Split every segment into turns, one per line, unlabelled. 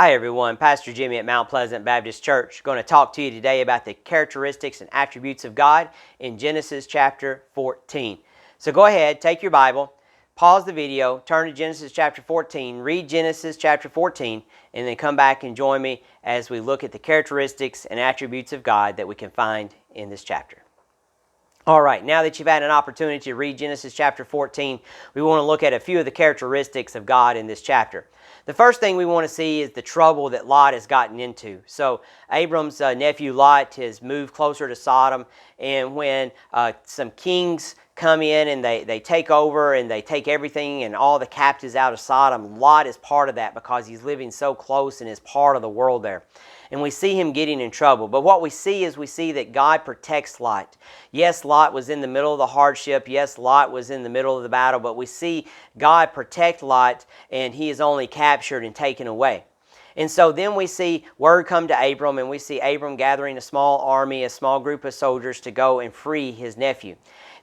Hi everyone, Pastor Jimmy at Mount Pleasant Baptist Church. Going to talk to you today about the characteristics and attributes of God in Genesis chapter 14. So go ahead, take your Bible, pause the video, turn to Genesis chapter 14, read Genesis chapter 14, and then come back and join me as we look at the characteristics and attributes of God that we can find in this chapter. All right, now that you've had an opportunity to read Genesis chapter 14, we want to look at a few of the characteristics of God in this chapter. The first thing we want to see is the trouble that Lot has gotten into. So Abram's nephew Lot has moved closer to Sodom, and when some kings come in and they take over and they take everything and all the captives out of Sodom, Lot is part of that because he's living so close and is part of the world there. And we see him getting in trouble. But what we see is that God protects Lot. Yes, Lot was in the middle of the hardship. Yes, Lot was in the middle of the battle. But we see God protect Lot, and he is only captured and taken away. And so then we see word come to Abram, and we see Abram gathering a small army, a small group of soldiers to go and free his nephew.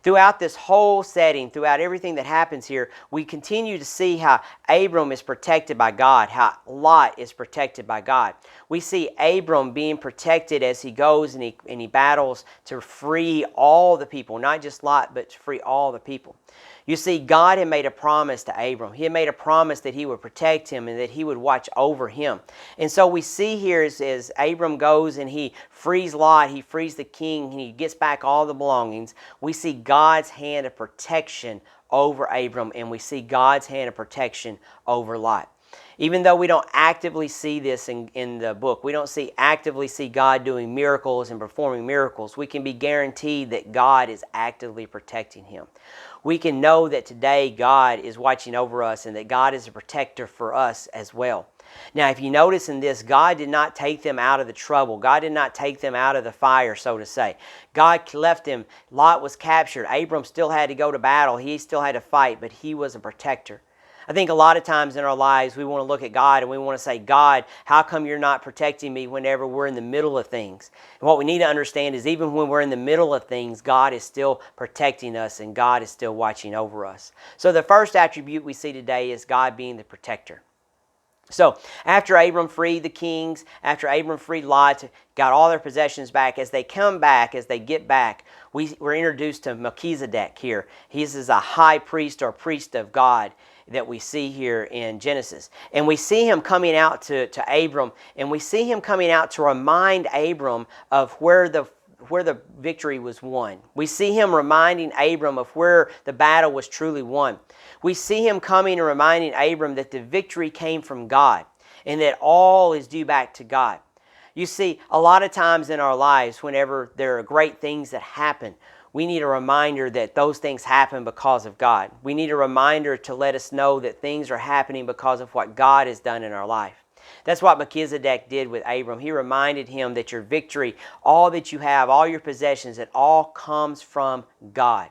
Throughout this whole setting, throughout everything that happens here, we continue to see how Abram is protected by God, how Lot is protected by God. We see Abram being protected as he goes and he battles to free all the people, not just Lot, but to free all the people. You see, God had made a promise to Abram. He had made a promise that he would protect him and that he would watch over him. And so we see here as Abram goes and he frees Lot, he frees the king, and he gets back all the belongings, we see God's hand of protection over Abram, and we see God's hand of protection over Lot. Even though we don't actively see this in the book, we don't actively see God doing miracles and performing miracles, we can be guaranteed that God is actively protecting him. We can know that today God is watching over us and that God is a protector for us as well. Now, if you notice in this, God did not take them out of the trouble. God did not take them out of the fire, so to say. God left them. Lot was captured. Abram still had to go to battle. He still had to fight, but he was a protector. I think a lot of times in our lives we want to look at God and we want to say, God, how come you're not protecting me whenever we're in the middle of things? And what we need to understand is even when we're in the middle of things, God is still protecting us and God is still watching over us. So the first attribute we see today is God being the protector. So after Abram freed the kings, after Abram freed Lot, got all their possessions back, as they come back, as they get back, we're introduced to Melchizedek here. He is a high priest or priest of God that we see here in Genesis. And we see him coming out to Abram, and we see him coming out to remind Abram of where the victory was won. We see him reminding Abram of where the battle was truly won. We see him coming and reminding Abram that the victory came from God and that all is due back to God. You see, a lot of times in our lives, whenever there are great things that happen, we need a reminder that those things happen because of God. We need a reminder to let us know that things are happening because of what God has done in our life. That's what Melchizedek did with Abram. He reminded him that your victory, all that you have, all your possessions, it all comes from God.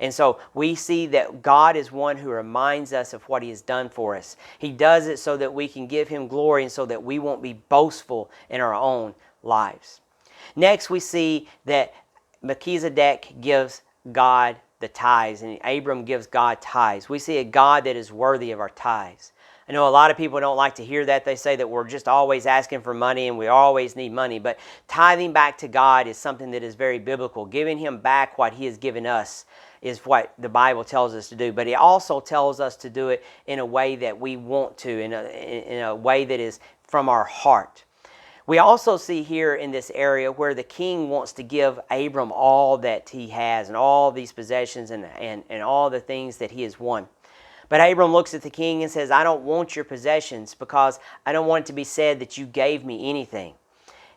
And so we see that God is one who reminds us of what he has done for us. He does it so that we can give him glory and so that we won't be boastful in our own lives. Next, we see that Melchizedek gives God the tithes, and Abram gives God tithes. We see a God that is worthy of our tithes. I know a lot of people don't like to hear that. They say that we're just always asking for money and we always need money. But tithing back to God is something that is very biblical. Giving him back what he has given us is what the Bible tells us to do. But it also tells us to do it in a way that we want to, in a way that is from our heart. We also see here in this area where the king wants to give Abram all that he has and all these possessions and all the things that he has won. But Abram looks at the king and says, I don't want your possessions because I don't want it to be said that you gave me anything.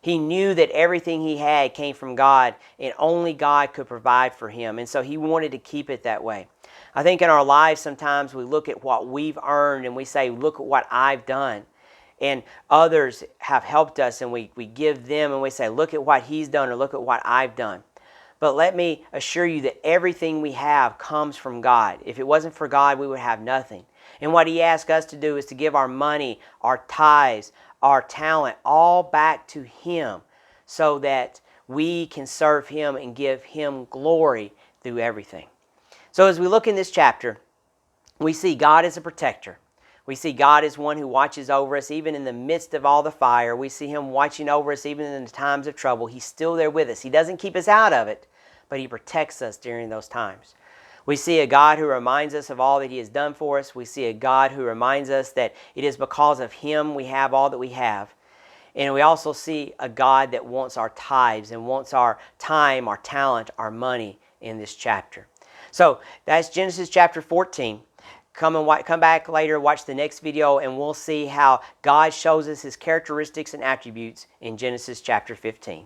He knew that everything he had came from God and only God could provide for him. And so he wanted to keep it that way. I think in our lives sometimes we look at what we've earned and we say, look at what I've done. And others have helped us and we give them and we say, look at what he's done or look at what I've done. But let me assure you that everything we have comes from God. If it wasn't for God, we would have nothing. And what he asks us to do is to give our money, our tithes, our talent, all back to him so that we can serve him and give him glory through everything. So as we look in this chapter, we see God as a protector. We see God is one who watches over us even in the midst of all the fire. We see Him watching over us even in the times of trouble. He's still there with us. He doesn't keep us out of it, but He protects us during those times. We see a God who reminds us of all that He has done for us. We see a God who reminds us that it is because of Him we have all that we have. And we also see a God that wants our tithes and wants our time, our talent, our money in this chapter. So that's Genesis chapter 14. Come back later, watch the next video, and we'll see how God shows us His characteristics and attributes in Genesis chapter 15.